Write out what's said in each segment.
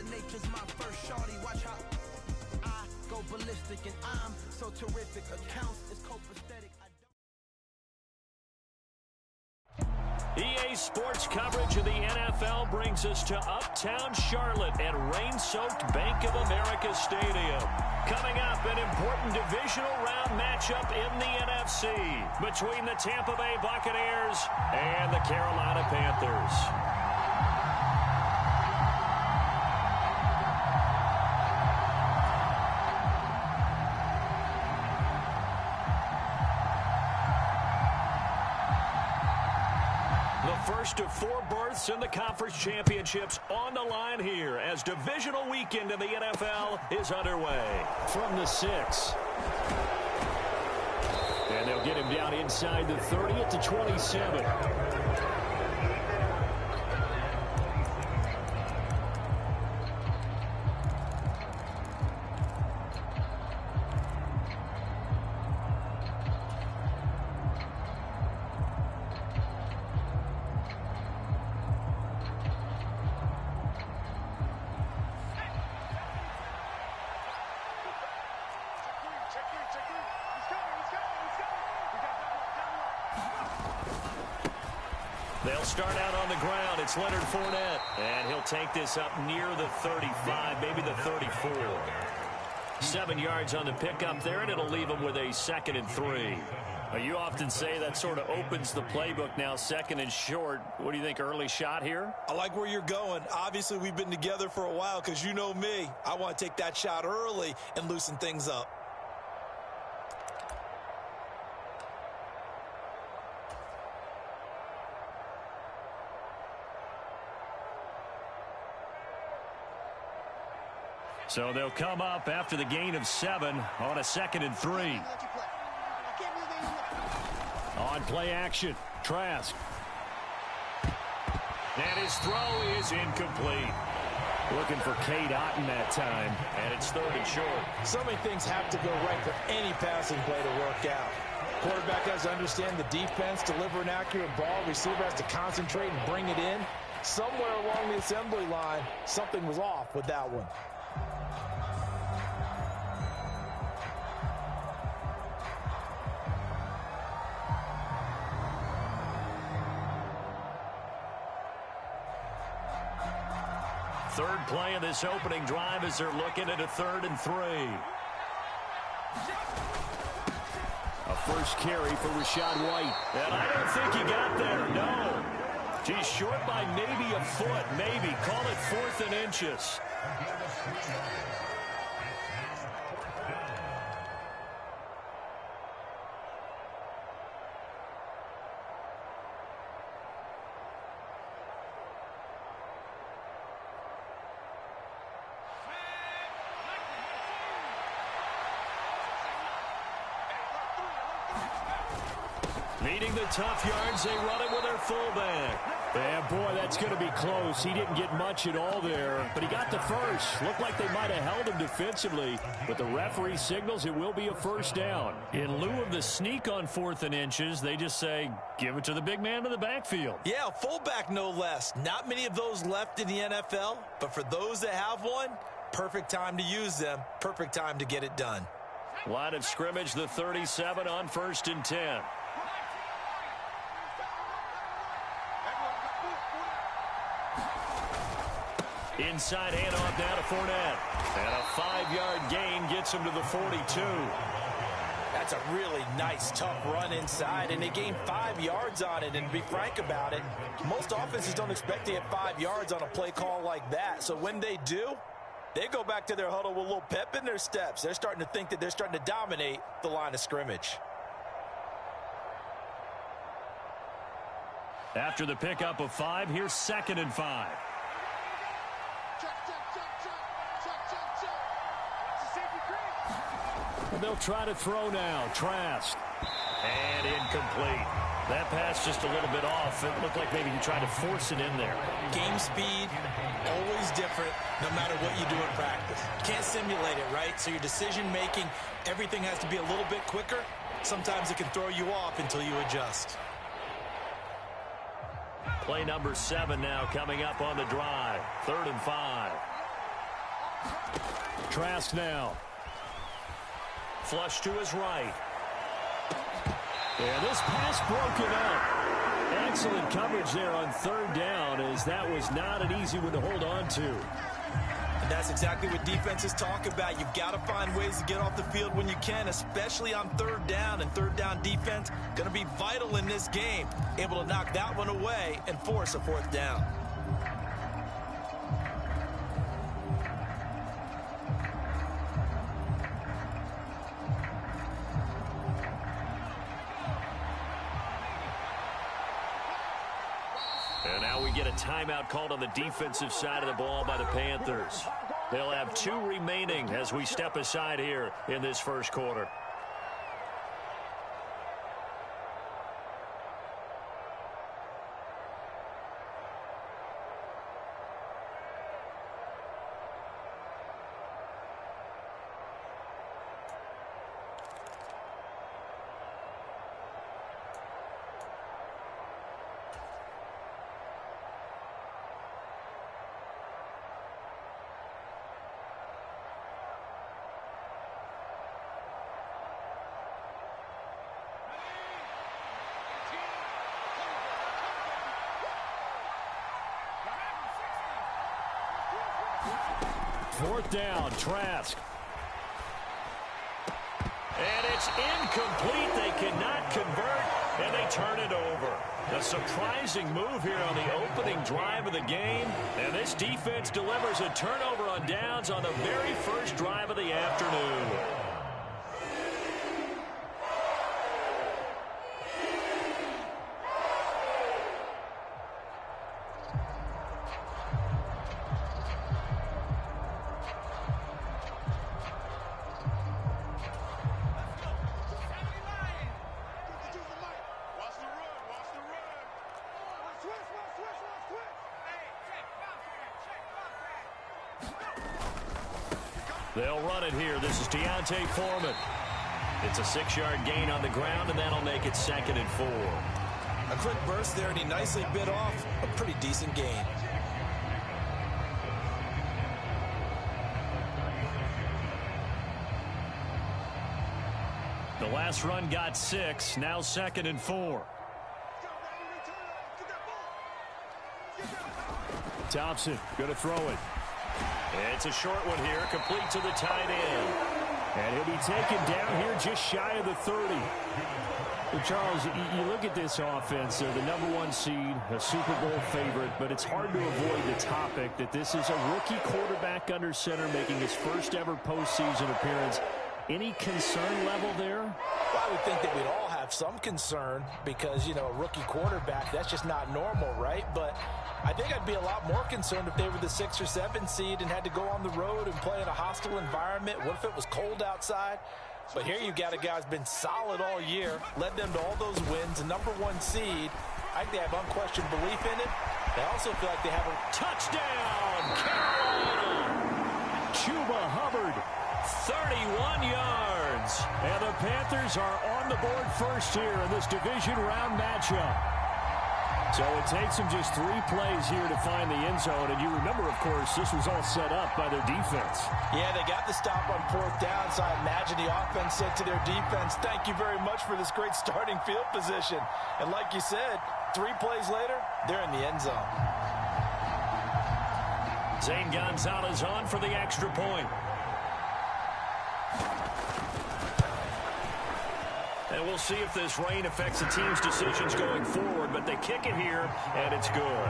Mother Nature's my first shorty. Watch how I go ballistic, and I'm so terrific. Accounts is copacetic. EA Sports coverage of the NFL brings us to Uptown Charlotte at rain-soaked Bank of America Stadium. Coming up, an important divisional round matchup in the NFC between the Tampa Bay Buccaneers and the Carolina Panthers. First of 4 berths in the conference championships on the line here as divisional weekend in the NFL is underway. From the 6. And they'll get him down inside the 30 at the 27. They'll start out on the ground. It's Leonard Fournette. And he'll take this up near the 35, maybe the 34. 7 yards on the pickup there, and it'll leave him with a 2nd and 3. You often say that sort of opens the playbook now, 2nd and short. What do you think, early shot here? I like where you're going. Obviously, we've been together for a while because you know me. I want to take that shot early and loosen things up. So they'll come up after the gain of 7 on a 2nd and 3. On play action, Trask. And his throw is incomplete. Looking for Cade Otton that time, and it's 3rd and short. So many things have to go right for any passing play to work out. Quarterback has to understand the defense, deliver an accurate ball. Receiver has to concentrate and bring it in. Somewhere along the assembly line, something was off with that one. Third play of this opening drive as they're looking at a 3rd and 3. A first carry for Rachaad White. And I don't think he got there, no. He's short by maybe a foot, maybe. Call it 4th and inches. Needing the tough yards, they run it with their fullback. Yeah, boy, that's going to be close. He didn't get much at all there, but he got the first. Looked like they might have held him defensively, but the referee signals it will be a 1st down. In lieu of the sneak on 4th and inches, they just say, give it to the big man in the backfield. Yeah, fullback no less. Not many of those left in the NFL, but for those that have one, perfect time to use them, perfect time to get it done. Line of scrimmage, the 37 on 1st and 10. Inside handoff down to Fournette. And a 5-yard gain gets him to the 42. That's a really nice, tough run inside, and they gained 5 yards on it. And to be frank about it, most offenses don't expect to get 5 yards on a play call like that. So when they do, they go back to their huddle with a little pep in their steps. They're starting to think that they're starting to dominate the line of scrimmage. After the pickup of 5, here's 2nd and 5. They'll try to throw now. Trask. And incomplete. That pass just a little bit off. It looked like maybe he tried to force it in there. Game speed, always different, no matter what you do in practice. Can't simulate it, right? So your decision-making, everything has to be a little bit quicker. Sometimes it can throw you off until you adjust. Play number 7 now coming up on the drive. 3rd and 5. Trask now. Flush to his right. And this pass broken up. Excellent coverage there on third down, as that was not an easy one to hold on to. And that's exactly what defenses talk about. You've got to find ways to get off the field when you can, especially on third down. And third down defense going to be vital in this game. Able to knock that one away and force a fourth down. And now we get a timeout called on the defensive side of the ball by the Panthers. They'll have 2 remaining as we step aside here in this first quarter. Fourth down, Trask. And it's incomplete. They cannot convert, and they turn it over. A surprising move here on the opening drive of the game. And this defense delivers a turnover on downs on the very first drive of the afternoon. They'll run it here. This is Deontay Foreman. It's a 6-yard gain on the ground, and that'll make it 2nd and 4. A quick burst there, and he nicely bit off a pretty decent gain. The last run got 6. Now 2nd and 4. Thompson going to throw it. It's a short one here, complete to the tight end. And he'll be taken down here just shy of the 30. Well, Charles, you look at this offense, they're the #1 seed, a Super Bowl favorite, but it's hard to avoid the topic that this is a rookie quarterback under center making his first ever postseason appearance. Any concern level there? Well, I would think that we'd all have some concern because, you know, a rookie quarterback, that's just not normal, right? But I think I'd be a lot more concerned if they were the 6 or 7 seed and had to go on the road and play in a hostile environment. What if it was cold outside? But here you've got a guy who's been solid all year, led them to all those wins, a #1 seed. I think they have unquestioned belief in it. They also feel like they have a touchdown, Carolina! Chuba Hubbard, 31 yards. And the Panthers are on the board first here in this division round matchup. So it takes them just 3 plays here to find the end zone. And you remember, of course, this was all set up by their defense. Yeah, they got the stop on 4th down, so I imagine the offense said to their defense, thank you very much for this great starting field position. And like you said, 3 plays later, they're in the end zone. Zane Gonzalez on for the extra point. And we'll see if this rain affects the team's decisions going forward, but they kick it here, and it's good.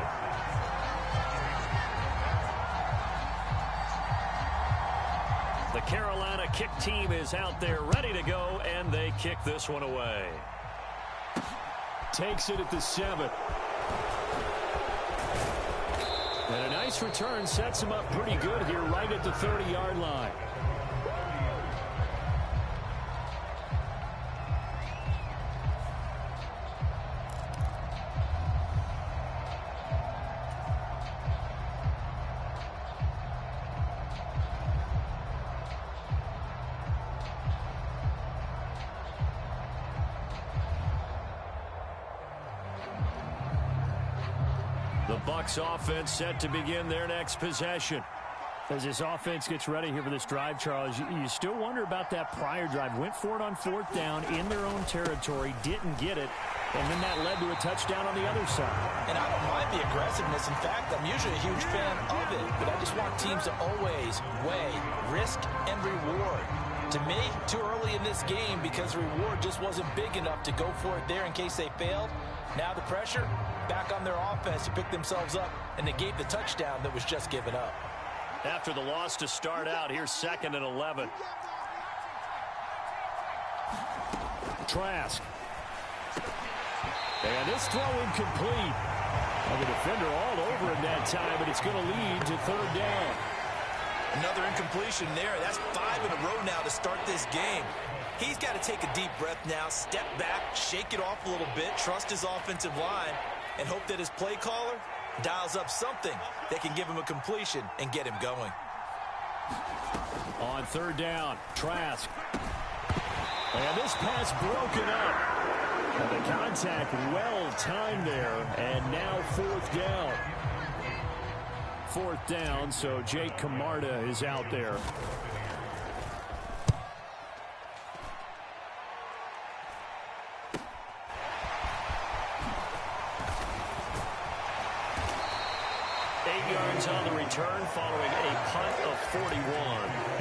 The Carolina kick team is out there ready to go, and they kick this one away. Takes it at the 7. And a nice return sets him up pretty good here right at the 30-yard line. The Bucs offense set to begin their next possession. As this offense gets ready here for this drive, Charles, you still wonder about that prior drive. Went for it on 4th down in their own territory, didn't get it, and then that led to a touchdown on the other side. And I don't mind the aggressiveness. In fact, I'm usually a huge fan of it, but I just want teams to always weigh risk and reward. To me, too early in this game because the reward just wasn't big enough to go for it there in case they failed. Now the pressure back on their offense to pick themselves up and negate the touchdown that was just given up. After the loss to start out, here's 2nd and 11. Trask. And this throw incomplete. Well, the defender all over him that time, but it's going to lead to 3rd down. Another incompletion there. That's 5 in a row now to start this game. He's got to take a deep breath now, step back, shake it off a little bit, trust his offensive line, and hope that his play caller dials up something that can give him a completion and get him going. On 3rd down, Trask. And this pass broken up. And the contact well timed there, and now 4th down. 4th down, so Jake Camarda is out there. On the return following a punt of 41.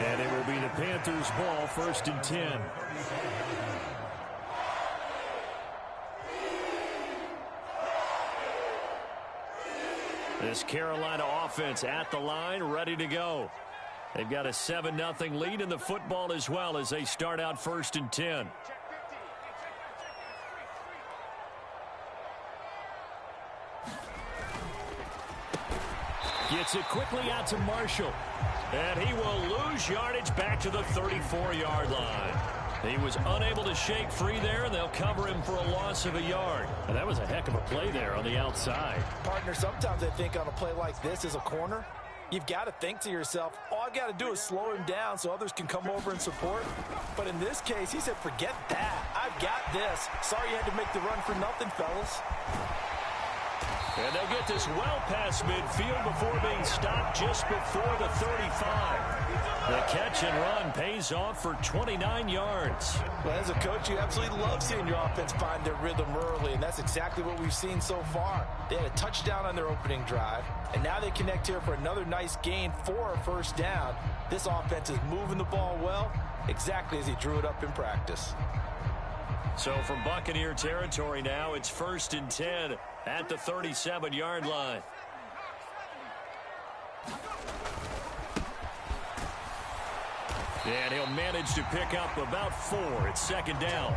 And it will be the Panthers' ball, 1st and 10. This Carolina offense at the line, ready to go. They've got a 7-0 lead in the football as well as they start out 1st and 10. Gets it quickly out to Marshall. And he will lose yardage back to the 34-yard line. He was unable to shake free there, and they'll cover him for a loss of a yard. And that was a heck of a play there on the outside. Partner, sometimes I think on a play like this as a corner, you've got to think to yourself, all I got to do is slow him down so others can come over and support. But in this case, he said, forget that. I've got this. Sorry you had to make the run for nothing, fellas. And they'll get this well past midfield before being stopped just before the 35. The catch and run pays off for 29 yards. Well, as a coach, you absolutely love seeing your offense find their rhythm early, and that's exactly what we've seen so far. They had a touchdown on their opening drive, and now they connect here for another nice gain for a 1st down. This offense is moving the ball well, exactly as he drew it up in practice. So from Buccaneer territory now, it's 1st and 10 at the 37-yard line. And he'll manage to pick up about 4. It's 2nd down.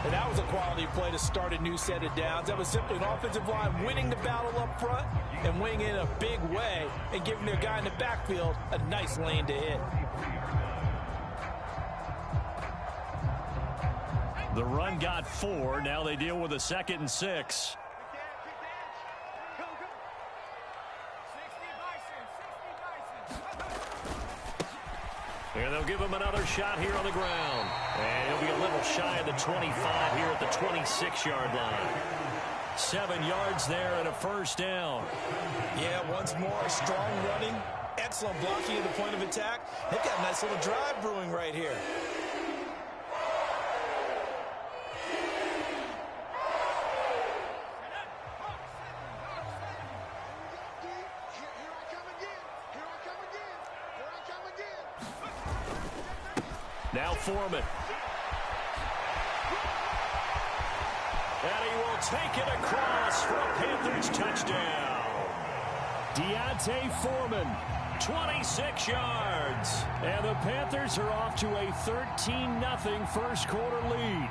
And that was a quality play to start a new set of downs. That was simply an offensive line winning the battle up front and winning in a big way and giving their guy in the backfield a nice lane to hit. The run got 4. Now they deal with a 2nd and 6. And they'll give him another shot here on the ground. And he'll be a little shy of the 25 here at the 26-yard line. 7 yards there and a 1st down. Yeah, once more, strong running, excellent blocking at the point of attack. They've got a nice little drive brewing right here. Now Foreman. And he will take it across for a Panthers touchdown. Deontay Foreman, 26 yards. And the Panthers are off to a 13-0 first quarter lead.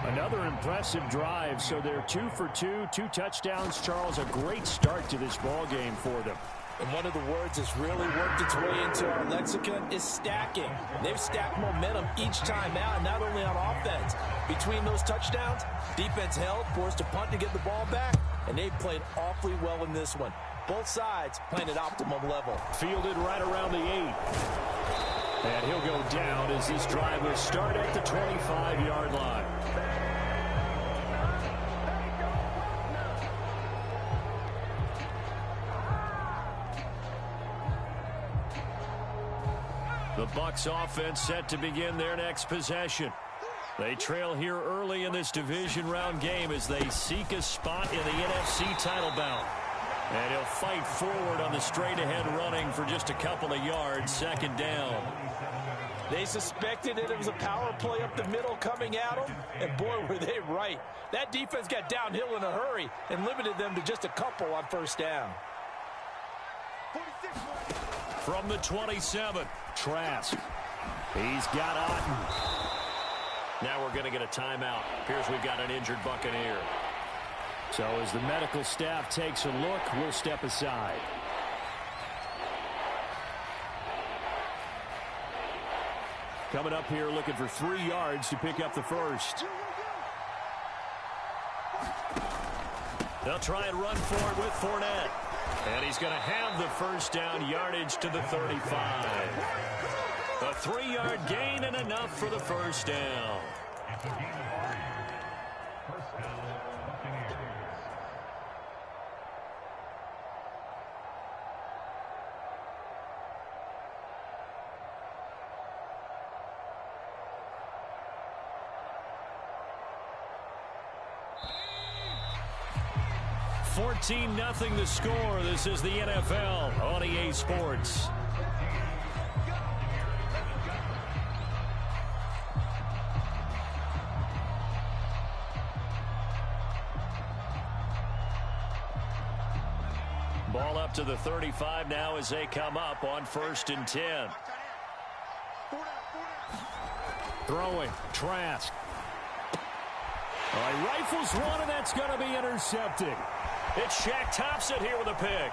Another impressive drive, so they're 2 for 2, 2 touchdowns. Charles, a great start to this ball game for them. And one of the words that's really worked its way into our lexicon is stacking. They've stacked momentum each time out, not only on offense. Between those touchdowns, defense held, forced a punt to get the ball back, and they played awfully well in this one. Both sides playing at optimum level. Fielded right around the 8. And he'll go down as this drive will start at the 25-yard line. The Bucs offense set to begin their next possession. They trail here early in this division round game as they seek a spot in the NFC title bout. And he'll fight forward on the straight-ahead running for just a couple of yards, second down. They suspected that it was a power play up the middle coming at them, and boy, were they right. That defense got downhill in a hurry and limited them to just a couple on first down. From the 27, Trask. He's got Otten. Now we're going to get a timeout. Appears we've got an injured Buccaneer. So as the medical staff takes a look, we'll step aside. Coming up here looking for 3 yards to pick up the first. They'll try and run for it with Fournette. And he's going to have the first down, yardage to the 35. A 3-yard gain and enough for the first down. $14-0 the score. This is the NFL on EA Sports. Ball up to the 35 now as they come up on 1st and 10. Throwing, Trask. He rifles one, and that's going to be intercepted. It's Shaq Thompson here with a pick.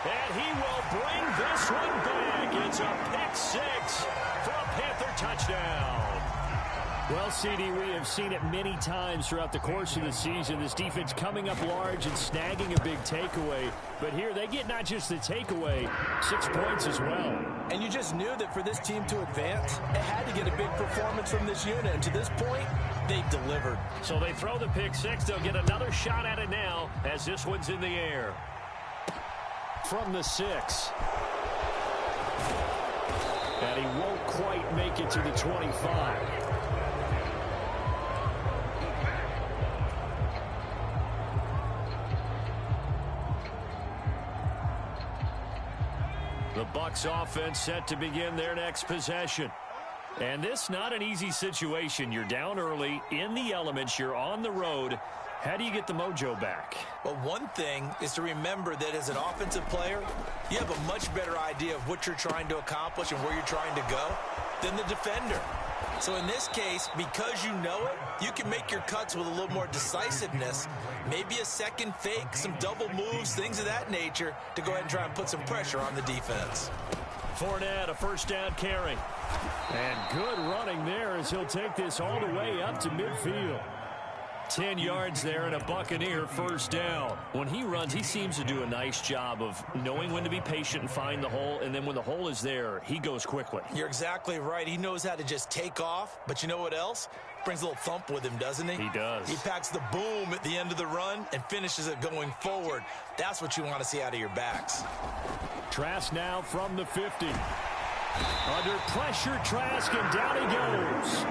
And he will bring this one back. It's a pick 6 for a Panther touchdown. Well, CD, we have seen it many times throughout the course of the season. This defense coming up large and snagging a big takeaway. But here they get not just the takeaway, 6 points as well. And you just knew that for this team to advance, it had to get a big performance from this unit. And to this point, they've delivered. So they throw the pick 6. They'll get another shot at it now as this one's in the air. From the 6. And he won't quite make it to the 25. The Bucs offense set to begin their next possession. And this not an easy situation. You're down early, in the elements, you're on the road. How do you get the mojo back? Well, one thing is to remember that as an offensive player, you have a much better idea of what you're trying to accomplish and where you're trying to go than the defender. So in this case, because you know it, you can make your cuts with a little more decisiveness, maybe a second fake, some double moves, things of that nature, to go ahead and try and put some pressure on the defense. Fournette, a first down carry. And good running there as he'll take this all the way up to midfield. 10 yards there and a Buccaneer first down. When he runs, he seems to do a nice job of knowing when to be patient and find the hole, and then when the hole is there, he goes quickly. You're exactly right. He knows how to just take off, but you know what else? Brings a little thump with him, doesn't he? He does. He packs the boom at the end of the run and finishes it going forward. That's what you want to see out of your backs. Trask now from the 50. Under pressure, Trask, and down he goes.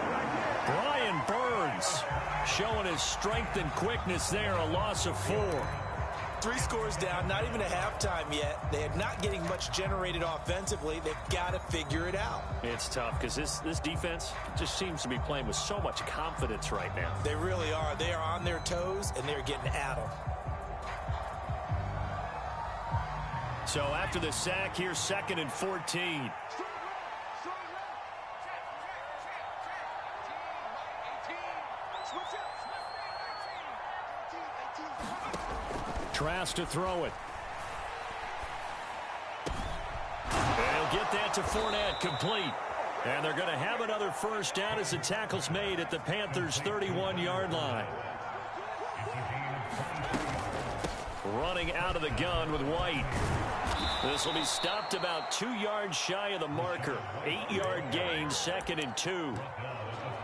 Brian Burns showing his strength and quickness there, a loss of 4. 3 scores down, not even a halftime yet. They are not getting much generated offensively. They've got to figure it out. It's tough because this defense just seems to be playing with so much confidence right now. They really are. They are on their toes, and they're getting at them. So after the sack, here's 2nd and 14. Trask to throw it. And he'll get that to Fournette, complete. And they're going to have another first down as the tackle's made at the Panthers' 31-yard line. Running out of the gun with White. This will be stopped about 2 yards shy of the marker. 8-yard gain, 2nd and 2.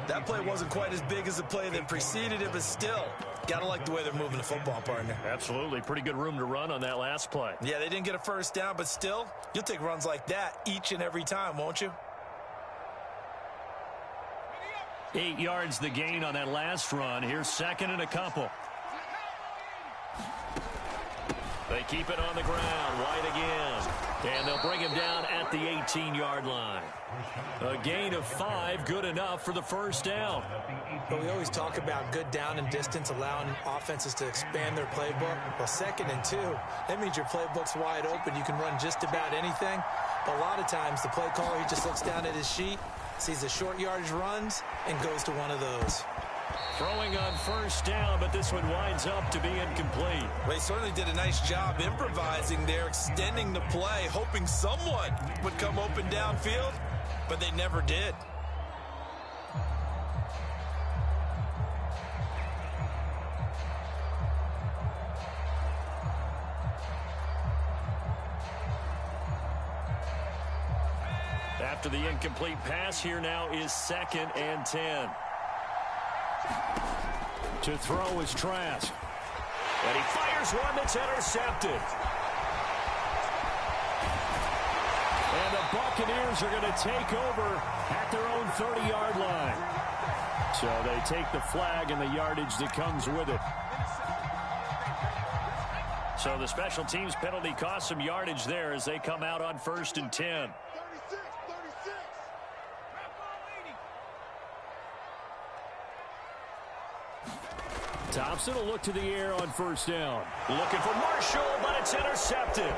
That play wasn't quite as big as the play that preceded it, but still, Gotta like the way they're moving the football, partner. Absolutely. Pretty good room to run on that last play. Yeah, they didn't get a first down, but still, you'll take runs like that each and every time, won't you? 8 yards the gain on that last run. Here's second and a couple. They keep it on the ground. White again. And they'll bring him down at the 18-yard line. A gain of 5, good enough for the first down. But we always talk about good down and distance, allowing offenses to expand their playbook. Well, 2nd and 2, that means your playbook's wide open. You can run just about anything. But a lot of times, the play caller, he just looks down at his sheet, sees the short yardage runs, and goes to one of those. Throwing on first down, but this one winds up to be incomplete. They certainly did a nice job improvising there, extending the play, hoping someone would come open downfield, but they never did. After the incomplete pass, here now is 2nd and 10. To throw is Trask. And he fires one that's intercepted. And the Buccaneers are going to take over at their own 30-yard line. So they take the flag and the yardage that comes with it. So the special teams penalty cost some yardage there as they come out on 1st and 10. Thompson will look to the air on first down. Looking for Marshall, but it's intercepted.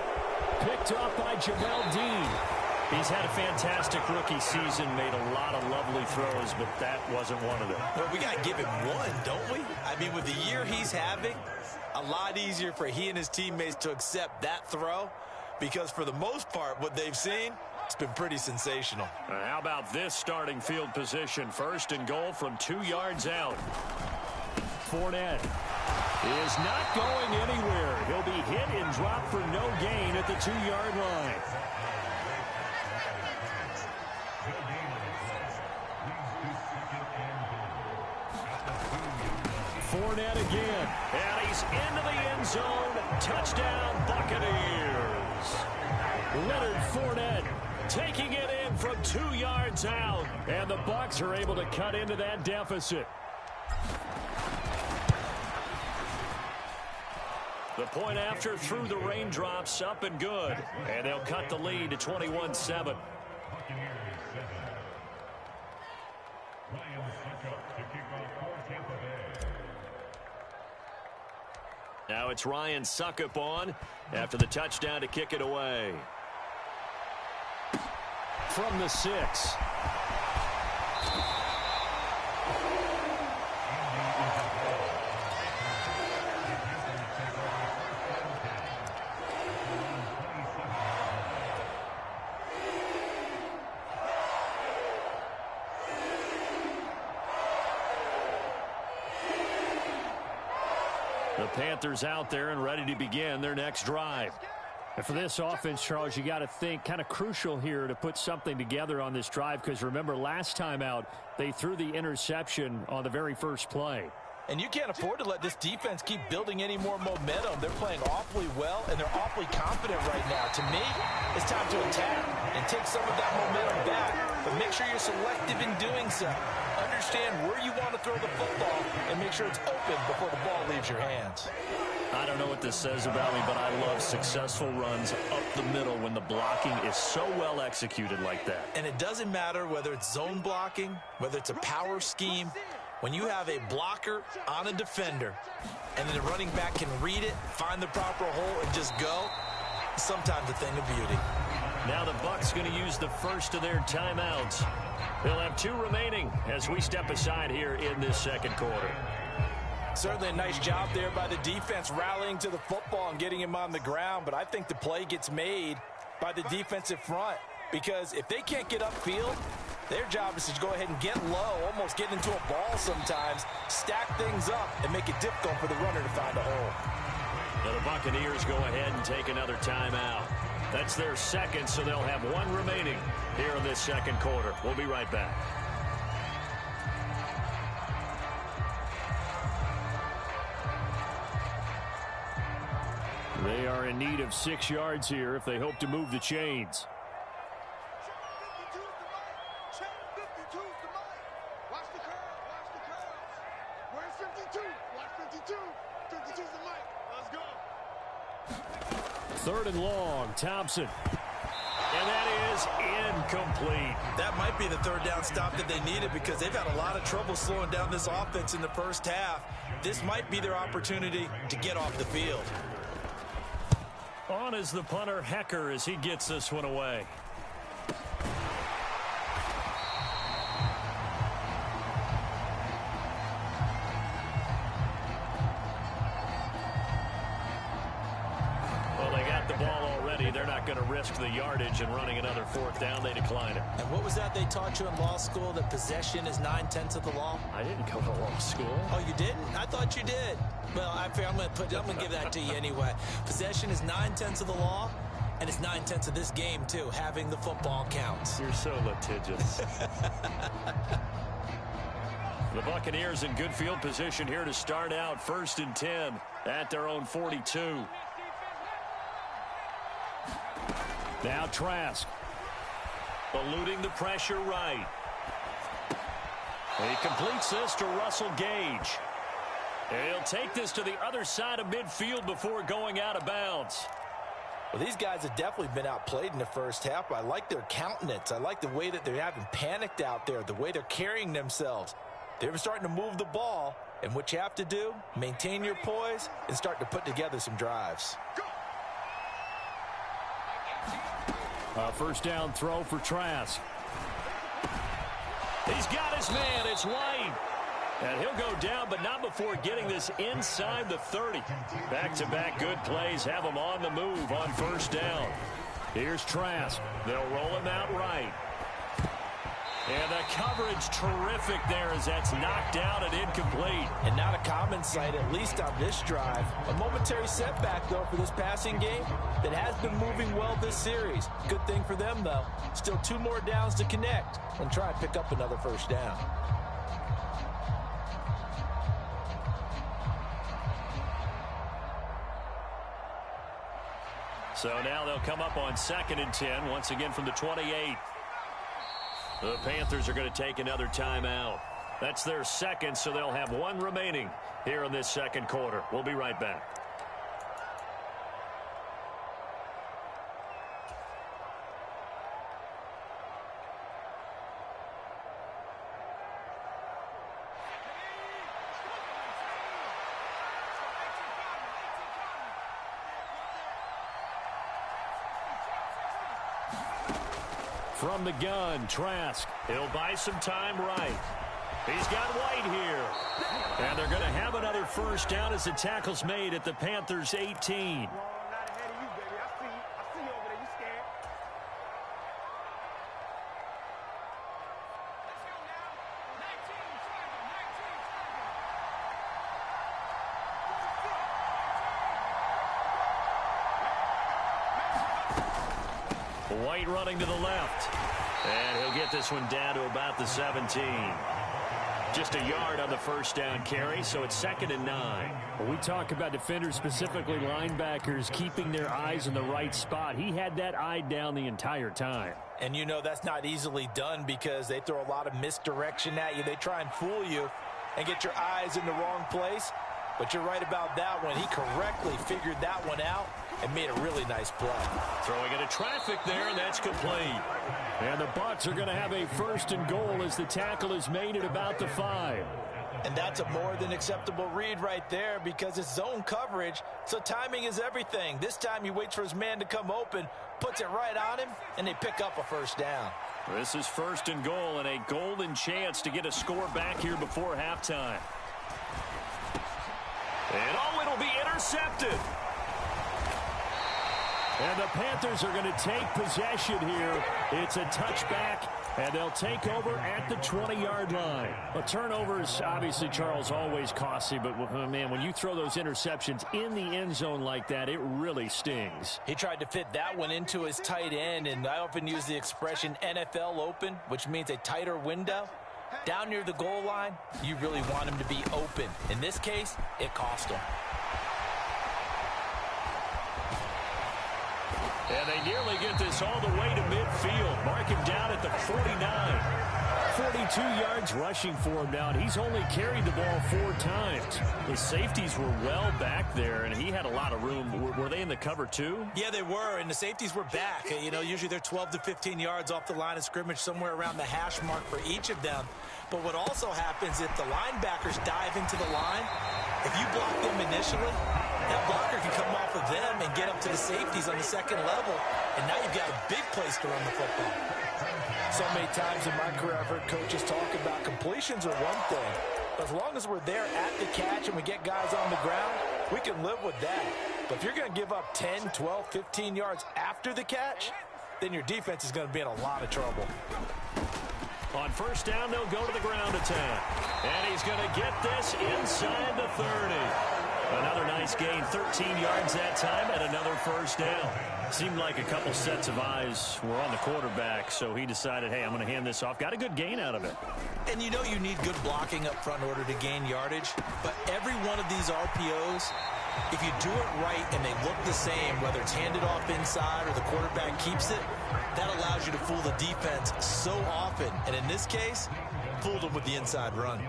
Picked up by Jamel Dean. He's had a fantastic rookie season, made a lot of lovely throws, but that wasn't one of them. Well, we got to give him one, don't we? I mean, with the year he's having, a lot easier for he and his teammates to accept that throw, because for the most part, what they've seen, it's been pretty sensational. How about this starting field position? 1st and goal from 2 yards out. Fournette is not going anywhere. He'll be hit and dropped for no gain at the 2-yard line. Fournette again. And he's into the end zone. Touchdown, Buccaneers. Leonard Fournette taking it in from 2 yards out. And the Bucs are able to cut into that deficit. The point after through the raindrops, up and good. And they'll cut the lead to 21-7. Now it's Ryan Suckup on after the touchdown to kick it away. From the 6. The Panthers out there and ready to begin their next drive. And for this offense, Charles, you got to think kind of crucial here to put something together on this drive, because remember last time out they threw the interception on the very first play. And you can't afford to let this defense keep building any more momentum. They're playing awfully well, and they're awfully confident right now. To me, it's time to attack and take some of that momentum back, but make sure you're selective in doing so. Understand where you want to throw the football and make sure it's open before the ball leaves your hands. I don't know what this says about me, but I love successful runs up the middle when the blocking is so well executed like that. And it doesn't matter whether it's zone blocking, whether it's a power scheme. When you have a blocker on a defender and then the running back can read it, find the proper hole, and just go, sometimes a thing of beauty. Now the Bucs going to use the first of their timeouts. They'll have 2 remaining as we step aside here in this second quarter. Certainly a nice job there by the defense rallying to the football and getting him on the ground, but I think the play gets made by the defensive front, because if they can't get upfield, their job is to go ahead and get low, almost get into a ball sometimes, stack things up, and make it difficult for the runner to find a hole. Now the Buccaneers go ahead and take another timeout. That's their second, so they'll have 1 remaining here in this second quarter. We'll be right back. are in need of 6 yards here if they hope to move the chains. Third and long, Thompson. And that is incomplete. That might be the third down stop that they needed because they've had a lot of trouble slowing down this offense in the first half. This might be their opportunity to get off the field. On is the punter, Hecker, as he gets this one away. They're not going to risk the yardage and running another fourth down. They decline it. And what was that they taught you in law school, that possession is 9/10 of the law? I didn't go to law school. Oh, you didn't? I thought you did. Well, I'm going to give that to you anyway. Possession is 9/10 of the law, and it's 9/10 of this game, too. Having the football counts. You're so litigious. The Buccaneers in good field position here to start out. 1st and 10 at their own 42. Now Trask. Eluding the pressure right. He completes this to Russell Gage. He'll take this to the other side of midfield before going out of bounds. Well, these guys have definitely been outplayed in the first half, but I like their countenance. I like the way that they haven't panicked out there, the way they're carrying themselves. They're starting to move the ball, and what you have to do, maintain your poise and start to put together some drives. A first down throw for Trask. He's got his man. It's White. And he'll go down, but not before getting this inside the 30. Back-to-back good plays have him on the move on first down. Here's Trask. They'll roll him out right. And the coverage terrific there as that's knocked down and incomplete. And not a common sight, at least on this drive. A momentary setback, though, for this passing game that has been moving well this series. Good thing for them, though. Still 2 more downs to connect and try and pick up another first down. So now they'll come up on 2nd and 10, once again from the 28. The Panthers are going to take another timeout. That's their second, so they'll have 1 remaining here in this second quarter. We'll be right back. From the gun, Trask. He'll buy some time right. He's got White here. And they're going to have another first down as the tackle's made at the Panthers' 18. White running to the left. And he'll get this one down to about the 17. Just a yard on the first down carry, so it's 2nd and 9. When we talk about defenders, specifically linebackers, keeping their eyes in the right spot, he had that eye down the entire time. And you know that's not easily done because they throw a lot of misdirection at you. They try and fool you and get your eyes in the wrong place. But you're right about that one. He correctly figured that one out and made a really nice play. Throwing into traffic there, and that's complete. And the Bucs are going to have a 1st and goal as the tackle is made at about the 5. And that's a more than acceptable read right there because it's zone coverage, so timing is everything. This time he waits for his man to come open, puts it right on him, and they pick up a first down. This is 1st and goal and a golden chance to get a score back here before halftime. And it'll be intercepted. And the Panthers are going to take possession here. It's a touchback, and they'll take over at the 20-yard line. Well, turnovers, obviously, Charles, always costly, but, man, when you throw those interceptions in the end zone like that, it really stings. He tried to fit that one into his tight end, and I often use the expression NFL open, which means a tighter window. Down near the goal line, you really want him to be open. In this case, it cost him. And they nearly get this all the way to midfield. Mark him down at the 49. 42 yards rushing for him now, and he's only carried the ball 4 times. His safeties were well back there, and he had a lot of room. Were they in the cover too? Yeah, they were, and the safeties were back. You know, usually they're 12 to 15 yards off the line of scrimmage, somewhere around the hash mark for each of them. But what also happens if the linebackers dive into the line, if you block them initially, that blocker can come off of them and get up to the safeties on the second level, and now you've got a big place to run the football. So many times in my career I've heard coaches talk about completions are one thing. But as long as we're there at the catch and we get guys on the ground, we can live with that. But if you're going to give up 10, 12, 15 yards after the catch, then your defense is going to be in a lot of trouble. On first down, they'll go to the ground attack. And he's going to get this inside the 30. Another nice gain, 13 yards that time, and another first down. Seemed like a couple sets of eyes were on the quarterback, so he decided, hey, I'm going to hand this off. Got a good gain out of it. And you know you need good blocking up front in order to gain yardage, but every one of these RPOs, if you do it right and they look the same, whether it's handed off inside or the quarterback keeps it, that allows you to fool the defense so often. And in this case, fooled them with the inside run.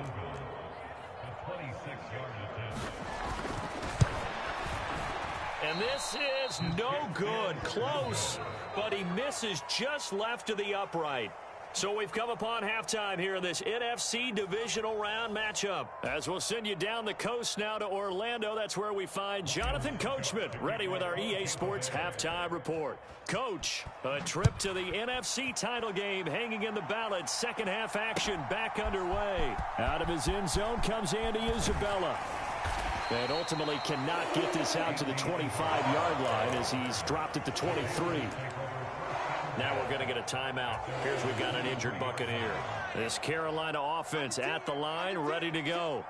And this is no good. Close, but he misses just left of the upright. So we've come upon halftime here in this NFC divisional round matchup. As we'll send you down the coast now to Orlando, that's where we find Jonathan Coachman, ready with our EA Sports halftime report. Coach, a trip to the NFC title game hanging in the balance. Second half action back underway. Out of his end zone comes Andy Isabella. And ultimately cannot get this out to the 25-yard line as he's dropped at the 23. Now we're going to get a timeout. Here's we've got an injured Buccaneer. This Carolina offense at the line, ready to go.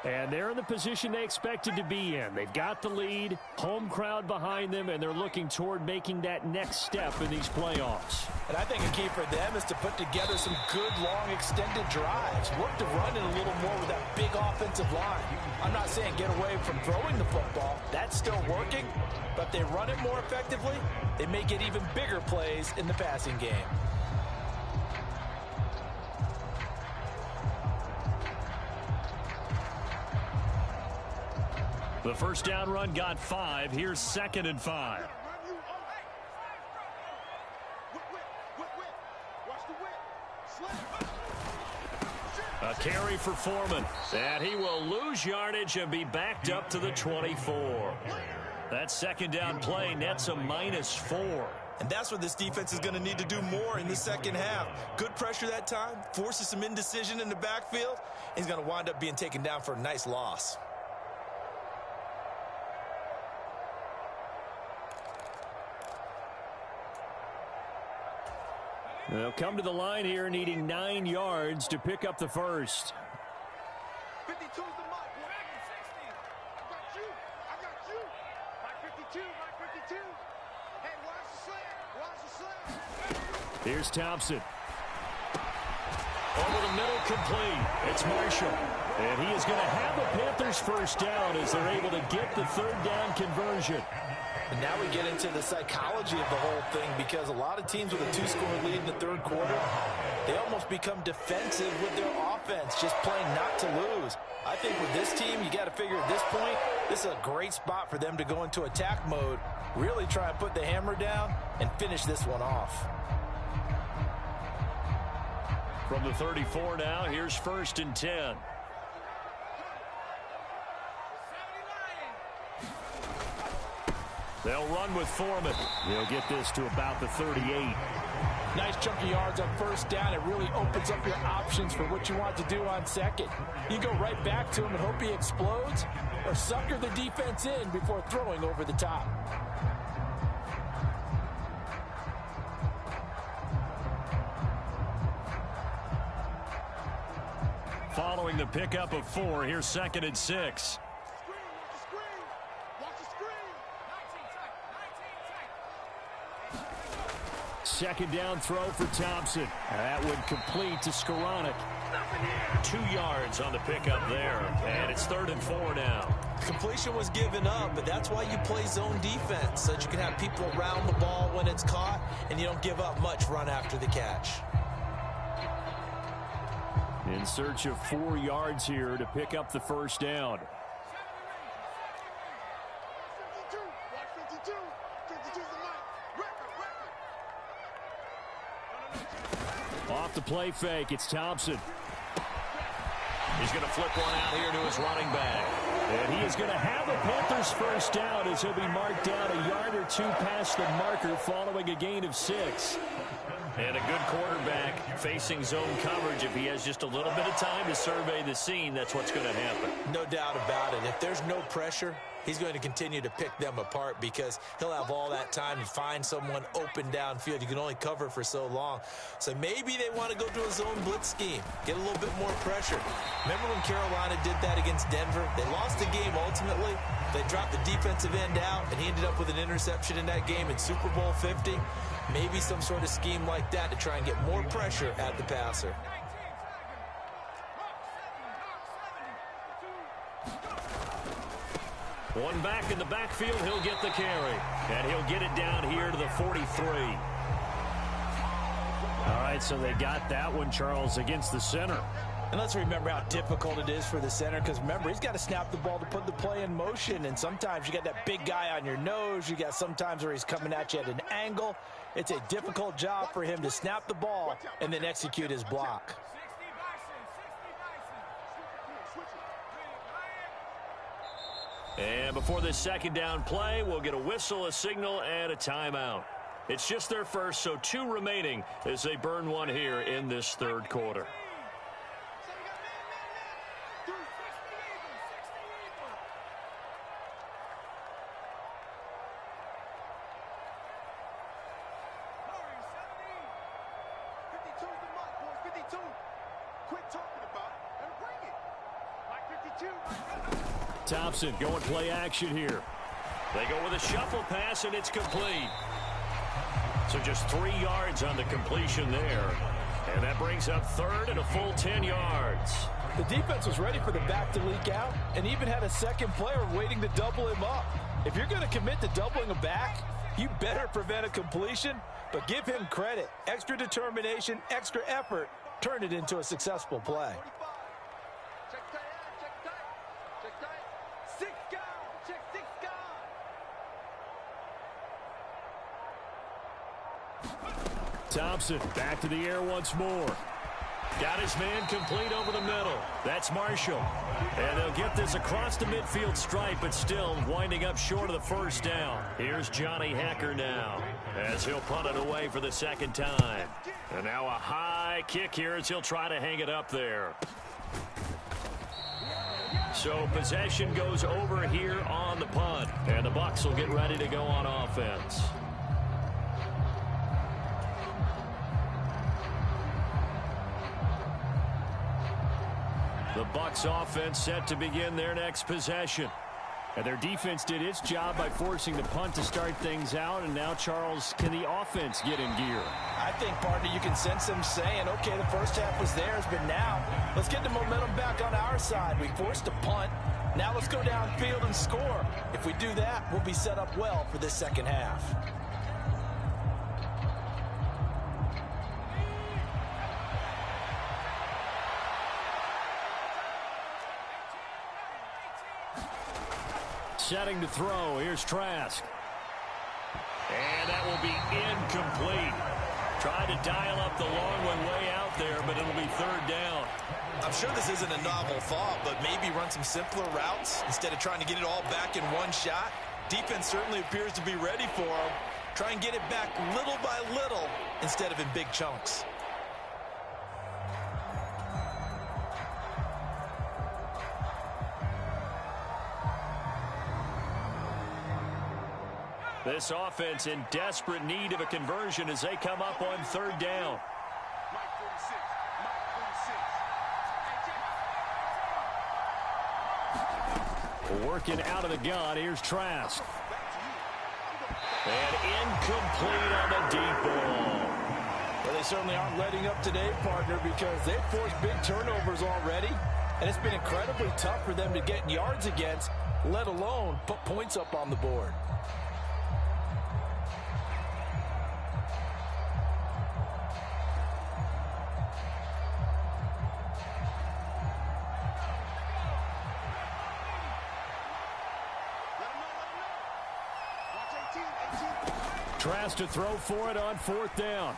And they're in the position they expected to be in. They've got the lead, home crowd behind them, and they're looking toward making that next step in these playoffs. And I think a key for them is to put together some good, long, extended drives. Work the run in a little more with that big offensive line. I'm not saying get away from throwing the football. That's still working. But if they run it more effectively, they may get even bigger plays in the passing game. The first down run got 5. Here's 2nd and 5. A carry for Foreman. And he will lose yardage and be backed up to the 24. That second down play nets a -4. And that's what this defense is going to need to do more in the second half. Good pressure that time, forces some indecision in the backfield. He's going to wind up being taken down for a nice loss. They'll come to the line here needing 9 yards to pick up the first. 52's the mark. 60. I got you. I got you. Mike 52. Mike 52. Hey, watch the slant. Watch the slant. Here's Thompson. Over the middle, complete. It's Marshall. And he is going to have the Panthers first down as they're able to get the third down conversion. And now we get into the psychology of the whole thing, because a lot of teams with a 2-score lead in the third quarter, they almost become defensive with their offense, just playing not to lose. I think with this team, you got to figure at this point, this is a great spot for them to go into attack mode, really try and put the hammer down and finish this one off. From the 34 now, here's 1st and 10. They'll run with Foreman. They'll get this to about the 38. Nice chunky yards on first down. It really opens up your options for what you want to do on second. You go right back to him and hope he explodes, or sucker the defense in before throwing over the top. Following the pickup of 4, here's 2nd and 6. second down throw for Thompson. That would complete to Skoranek. 2 yards on the pickup there, and it's 3rd and 4 now. Completion was given up, but that's why you play zone defense, so that you can have people around the ball when it's caught, and you don't give up much run after the catch. In search of 4 yards here to pick up the first down. Off the play fake, it's Thompson. He's going to flip one out here to his running back. And he is going to have a Panthers first down as he'll be marked down a yard or two past the marker following a gain of 6. And a good quarterback facing zone coverage. If he has just a little bit of time to survey the scene, that's what's going to happen. No doubt about it. If there's no pressure, he's going to continue to pick them apart because he'll have all that time to find someone open downfield. You can only cover for so long. So maybe they want to go to a zone blitz scheme, get a little bit more pressure. Remember when Carolina did that against Denver? They lost the game ultimately. They dropped the defensive end out, and he ended up with an interception in that game in Super Bowl 50. Maybe some sort of scheme like that to try and get more pressure at the passer. One back in the backfield, he'll get the carry. And he'll get it down here to the 43. All right, so they got that one, Charles, against the center. And let's remember how difficult it is for the center, because remember, he's got to snap the ball to put the play in motion, and sometimes you got that big guy on your nose. You got sometimes where he's coming at you at an angle. It's a difficult job for him to snap the ball and then execute his block. And before this second down play, we'll get a whistle, a signal, and a timeout. It's just their first, so 2 remaining as they burn one here in this third quarter. Thompson going play action here. They go with a shuffle pass, and it's complete. So just 3 yards on the completion there. And that brings up 3rd and a full 10 yards. The defense was ready for the back to leak out and even had a second player waiting to double him up. If you're going to commit to doubling a back, you better prevent a completion, but give him credit. Extra determination, extra effort, turn it into a successful play. Thompson back to the air once more. Got his man complete over the middle. That's Marshall. And they'll get this across the midfield stripe, but still winding up short of the first down. Here's Johnny Hacker now as he'll punt it away for the second time. And now a high kick here as he'll try to hang it up there. So possession goes over here on the punt. And the Bucs will get ready to go on offense. The Bucs offense set to begin their next possession. And their defense did its job by forcing the punt to start things out. And now, Charles, can the offense get in gear? I think, partner, you can sense them saying, okay, the first half was theirs, but now let's get the momentum back on our side. We forced a punt. Now let's go downfield and score. If we do that, we'll be set up well for this second half. Setting to throw. Here's Trask. And that will be incomplete. Tried to dial up the long one way out there, but it'll be 3rd down. I'm sure this isn't a novel thought, but maybe run some simpler routes instead of trying to get it all back in one shot. Defense certainly appears to be ready for them. Try and get it back little by little instead of in big chunks. This offense in desperate need of a conversion as they come up on 3rd down. Working out of the gun, here's Trask. And incomplete on the deep ball. they certainly aren't letting up today, partner, because they've forced big turnovers already, and it's been incredibly tough for them to get yards against, let alone put points up on the board. Tries to throw for it on 4th down.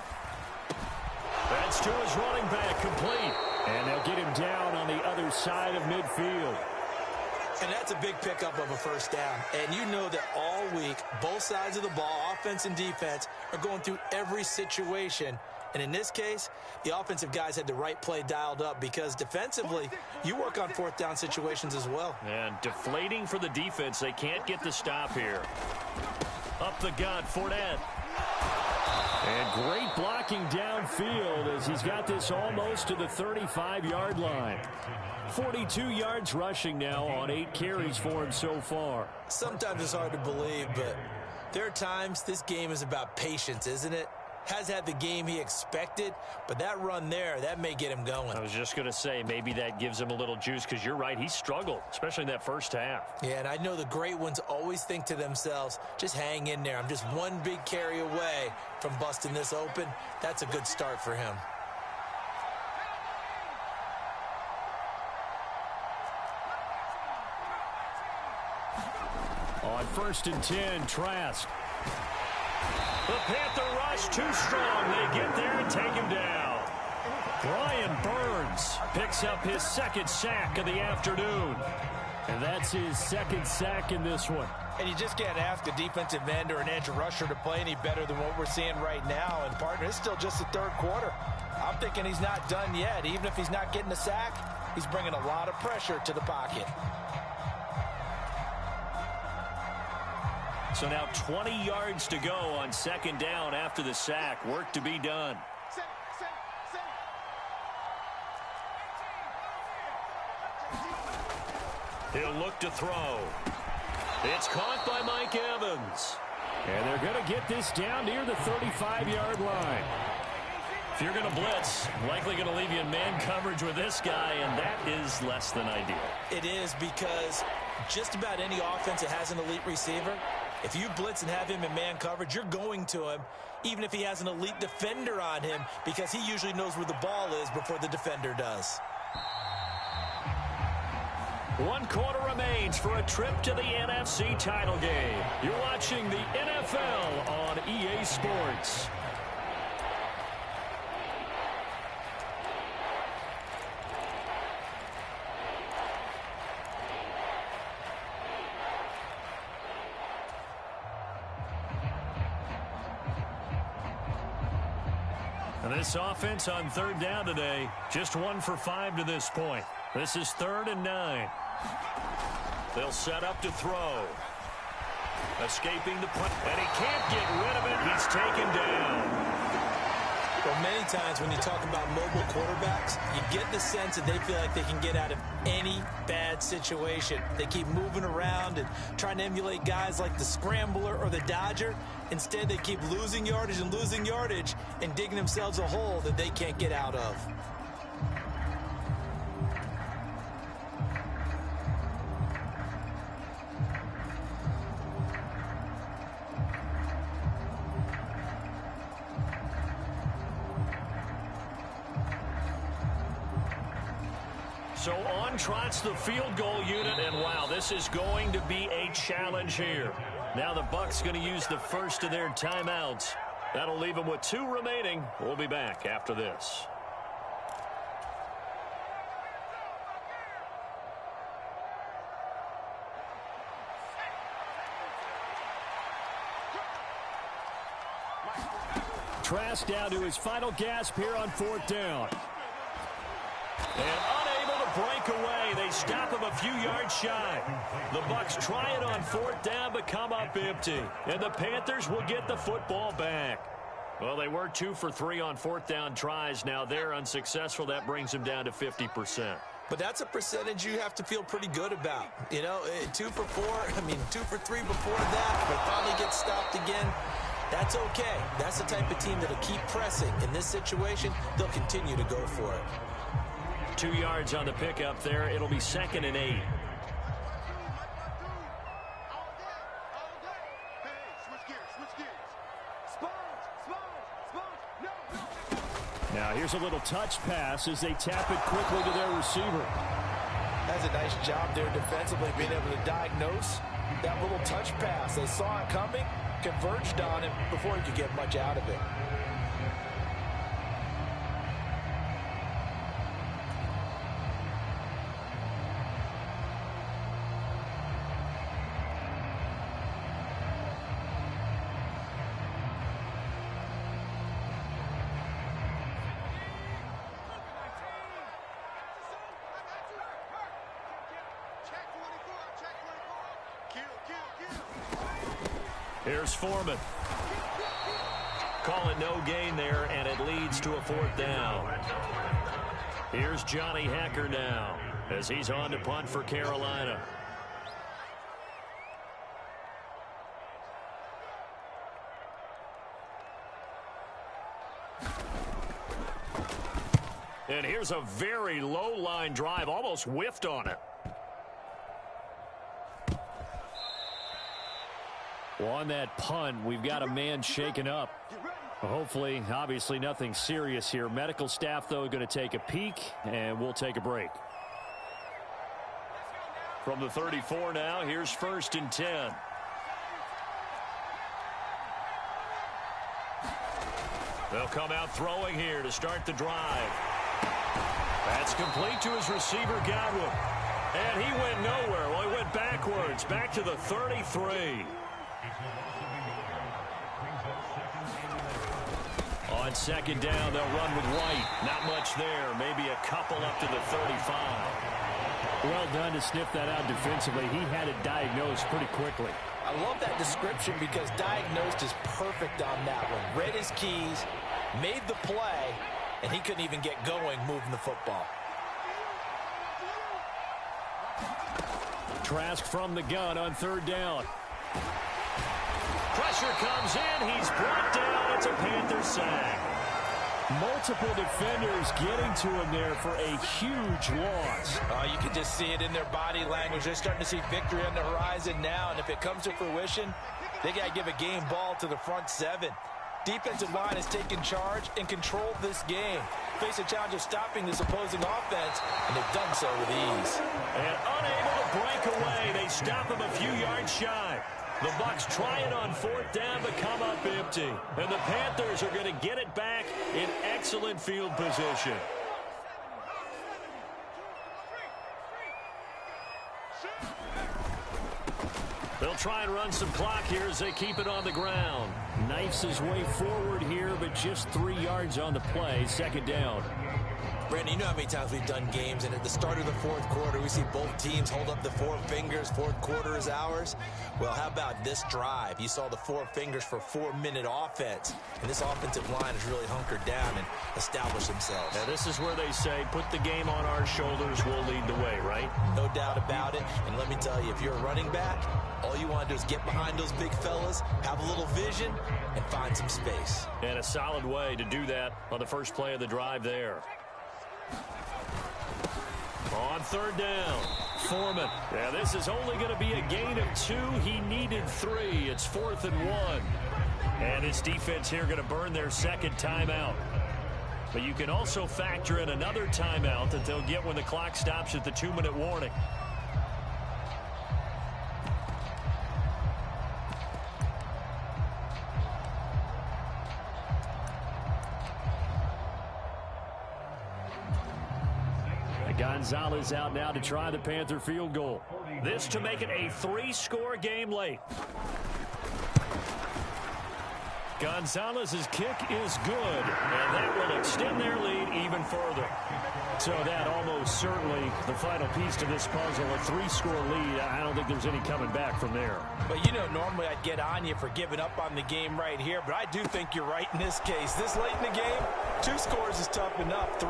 That's to his running back, complete. And they'll get him down on the other side of midfield. And that's a big pickup of a first down. And you know that all week, both sides of the ball, offense and defense, are going through every situation. And in this case, the offensive guys had the right play dialed up because defensively, you work on 4th down situations as well. And deflating for the defense. They can't get the stop here. Up the gut, Fournette. And great blocking downfield as he's got this almost to the 35-yard line. 42 yards rushing now on 8 carries for him so far. Sometimes it's hard to believe, but there are times this game is about patience, isn't it? Has had the game he expected, but that run there, that may get him going. I was just going to say, maybe that gives him a little juice because you're right, he struggled, especially in that first half. Yeah, and I know the great ones always think to themselves, just hang in there. I'm just one big carry away from busting this open. That's a good start for him. On 1st and 10, Trask. The Panther rush too strong. They get there and take him down. Brian Burns picks up his 2nd sack of the afternoon. And that's his 2nd sack in this one. And you just can't ask a defensive end or an edge rusher to play any better than what we're seeing right now. And, partner, it's still just the 3rd quarter. I'm thinking he's not done yet. Even if he's not getting a sack, he's bringing a lot of pressure to the pocket. So now 20 yards to go on 2nd down after the sack. Work to be done. He'll look to throw. It's caught by Mike Evans. And they're going to get this down near the 35-yard line. If you're going to blitz, likely going to leave you in man coverage with this guy, and that is less than ideal. It is, because just about any offense that has an elite receiver, if you blitz and have him in man coverage, you're going to him, even if he has an elite defender on him, because he usually knows where the ball is before the defender does. 1 quarter remains for a trip to the NFC title game. You're watching the NFL on EA Sports. This offense on 3rd down today, just 1 for 5 to this point. This is 3rd and 9. They'll set up to throw. Escaping the punt, and he can't get rid of it. He's taken down. Well, many times when you talk about mobile quarterbacks, you get the sense that they feel like they can get out of any bad situation. They keep moving around and trying to emulate guys like the Scrambler or the Dodger. Instead, they keep losing yardage and digging themselves a hole that they can't get out of. So on trots the field goal unit, and wow, this is going to be a challenge here. Now the Bucs going to use the first of their timeouts. That'll leave them with 2 remaining. We'll be back after this. Trask down to his final gasp here on 4th down. And unable to break away. They stop him a few yards shy. The Bucs try it on 4th down, but come up empty. And the Panthers will get the football back. Well, they were 2 for 3 on 4th down tries. Now they're unsuccessful. That brings them down to 50%. But that's a percentage you have to feel pretty good about. You know, 2 for 4, 2 for 3 before that, but finally get stopped again. That's okay. That's the type of team that'll keep pressing. In this situation, they'll continue to go for it. 2 yards on the pickup there. It'll be 2nd and 8. Now here's a little touch pass as they tap it quickly to their receiver. That's a nice job there defensively, being able to diagnose that little touch pass. They saw it coming, converged on it before he could get much out of it. Here's Foreman. Call it no gain there, and it leads to a 4th down. Here's Johnny Hacker now as he's on to punt for Carolina. And here's a very low line drive, almost whiffed on it. Well, on that punt, we've got a man shaken up. Hopefully, obviously nothing serious here. Medical staff, though, going to take a peek, and we'll take a break. From the 34 now, here's 1st and 10. They'll come out throwing here to start the drive. That's complete to his receiver, Godwin. And he went nowhere. Well, he went backwards, back to the 33. On 2nd down, they'll run with White. Not much there. Maybe a couple up to the 35. Well done to sniff that out defensively. He had it diagnosed pretty quickly. I love that description because diagnosed is perfect on that one. Read his keys, made the play, and he couldn't even get going moving the football. Trask from the gun on 3rd down. Pressure comes in. He's brought down. It's a Panther sack. Multiple defenders getting to him there for a huge loss. You can just see it in their body language. They're starting to see victory on the horizon now, and if it comes to fruition, they got to give a game ball to the front 7. Defensive line has taken charge and controlled this game. Face a challenge of stopping this opposing offense, and they've done so with ease. And unable to break away, they stop him a few yards shy. The Bucs try it on 4th down, but come up empty. And the Panthers are going to get it back in excellent field position. They'll try and run some clock here as they keep it on the ground. Knifes his way forward here, but just 3 yards on the play. 2nd down. Brandon, you know how many times we've done games, and at the start of the 4th quarter, we see both teams hold up the 4 fingers. 4th quarter is ours. Well, how about this drive? You saw the 4 fingers for 4-minute offense, and this offensive line has really hunkered down and established themselves. Now, this is where they say, put the game on our shoulders, we'll lead the way, right? No doubt about it, and let me tell you, if you're a running back, all you want to do is get behind those big fellas, have a little vision, and find some space. And a solid way to do that on the first play of the drive there. On 3rd down, Foreman. Yeah, this is only going to be a gain of 2. He needed 3. It's 4th and 1. And his defense here going to burn their 2nd timeout. But you can also factor in another timeout that they'll get when the clock stops at the 2-minute warning. Gonzalez out now to try the Panther field goal. This to make it a 3-score game late. Gonzalez's kick is good, and that will extend their lead even further. So that almost certainly the final piece to this puzzle, a 3-score lead. I don't think there's any coming back from there. But, you know, normally I'd get on you for giving up on the game right here, but I do think you're right in this case. This late in the game, 2 scores is tough enough. 3,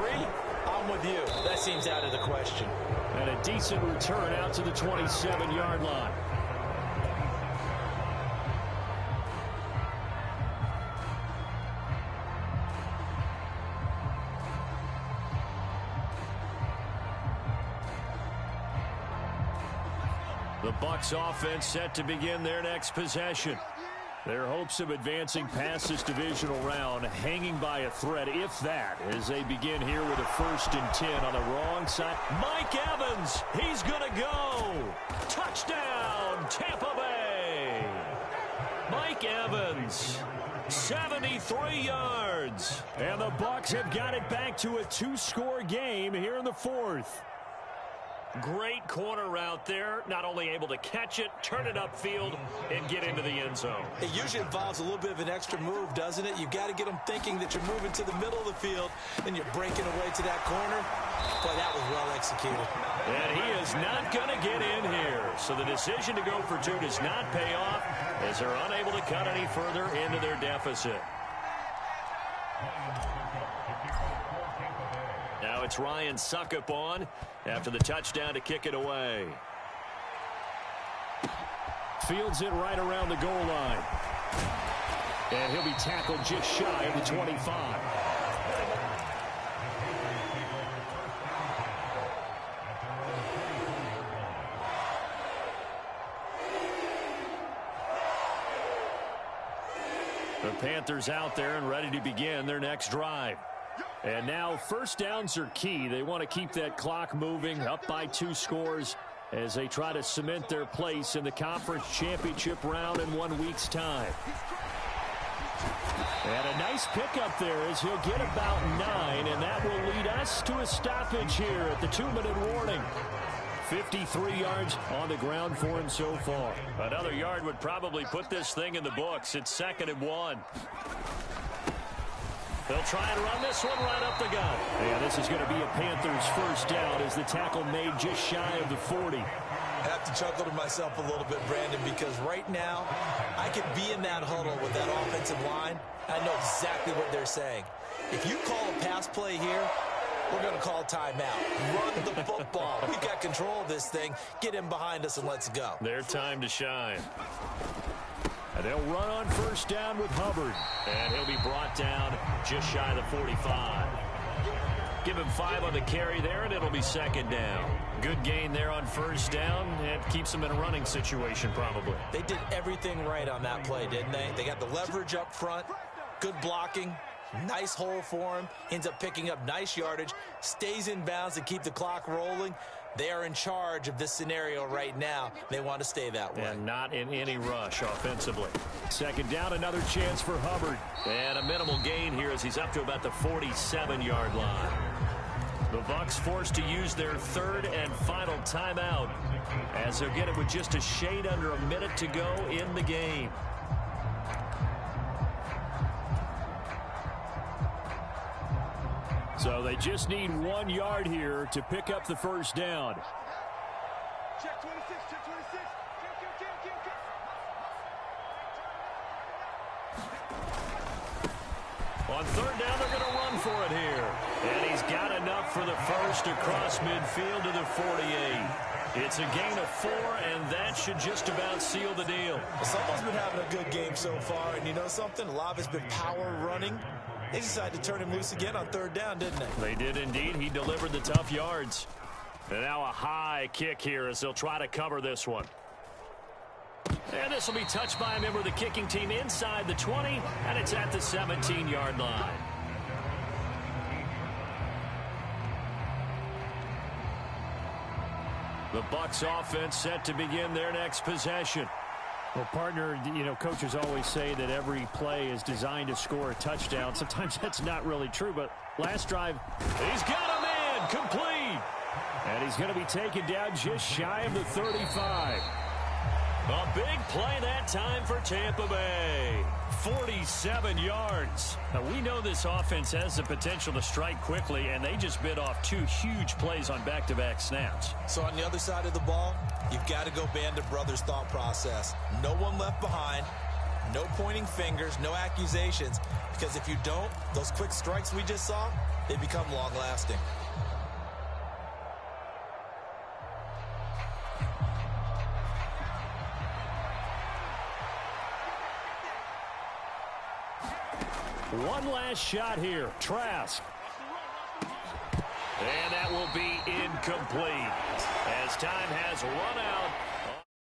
I'm with you. That seems out of the question. And a decent return out to the 27-yard line. The Bucs offense set to begin their next possession. Their hopes of advancing past this divisional round hanging by a thread, if that, as they begin here with a 1st and 10 on the wrong side. Mike Evans, he's going to go. Touchdown, Tampa Bay. Mike Evans, 73 yards. And the Bucs have got it back to a 2-score game here in the 4th. Great corner route there. Not only able to catch it, turn it upfield, and get into the end zone. It usually involves a little bit of an extra move, doesn't it? You've got to get them thinking that you're moving to the middle of the field, and you're breaking away to that corner. Boy, that was well executed. And he is not going to get in here. So the decision to go for 2 does not pay off, as they're unable to cut any further into their deficit. Now it's Ryan Suckup on after the touchdown to kick it away. Fields it right around the goal line. And he'll be tackled just shy of the 25. The Panthers out there and ready to begin their next drive. And now 1st downs are key. They want to keep that clock moving, up by 2 scores as they try to cement their place in the conference championship round in 1 week's time. And a nice pickup there as he'll get about 9, and that will lead us to a stoppage here at the 2-minute warning. 53 yards on the ground for him so far. Another yard would probably put this thing in the books. It's 2nd and 1. They'll try and run this one right up the gut. And this is going to be a Panthers 1st down as the tackle made just shy of the 40. I have to chuckle to myself a little bit, Brandon, because right now I could be in that huddle with that offensive line. I know exactly what they're saying. If you call a pass play here, we're going to call timeout. Run the football. We've got control of this thing. Get him behind us and let's go. Their time to shine. And they'll run on 1st down with Hubbard. And he'll be brought down just shy of the 45. Give him 5 on the carry there, and it'll be 2nd down. Good gain there on 1st down. It keeps them in a running situation probably. They did everything right on that play, didn't they? They got the leverage up front, good blocking, nice hole for him, ends up picking up nice yardage, stays in bounds to keep the clock rolling. They are in charge of this scenario right now. They want to stay that way. And not in any rush offensively. 2nd down, another chance for Hubbard. And a minimal gain here as he's up to about the 47-yard line. The Bucs forced to use their 3rd and final timeout as they'll get it with just a shade under a minute to go in the game. So they just need 1 yard here to pick up the 1st down. Check 26, check 26. On 3rd down, they're going to run for it here. And he's got enough for the 1st across midfield to the 48. It's a gain of 4, and that should just about seal the deal. Someone's been having a good game so far, and you know something? A lot of it's been power running. They decided to turn him loose again on 3rd down, didn't they? They did indeed. He delivered the tough yards. And now a high kick here as they'll try to cover this one. And this will be touched by a member of the kicking team inside the 20, and it's at the 17-yard line. The Bucs offense set to begin their next possession. Well, partner, you know, coaches always say that every play is designed to score a touchdown. Sometimes that's not really true, but last drive, he's got a man complete. And he's going to be taken down just shy of the 35. A big play that time for Tampa Bay. 47 yards. Now, we know this offense has the potential to strike quickly, and they just bit off 2 huge plays on back-to-back snaps. So on the other side of the ball, you've got to go Band of Brothers thought process. No one left behind, no pointing fingers, no accusations, because if you don't, those quick strikes we just saw, they become long-lasting. One last shot here. Trask. And that will be incomplete as time has run out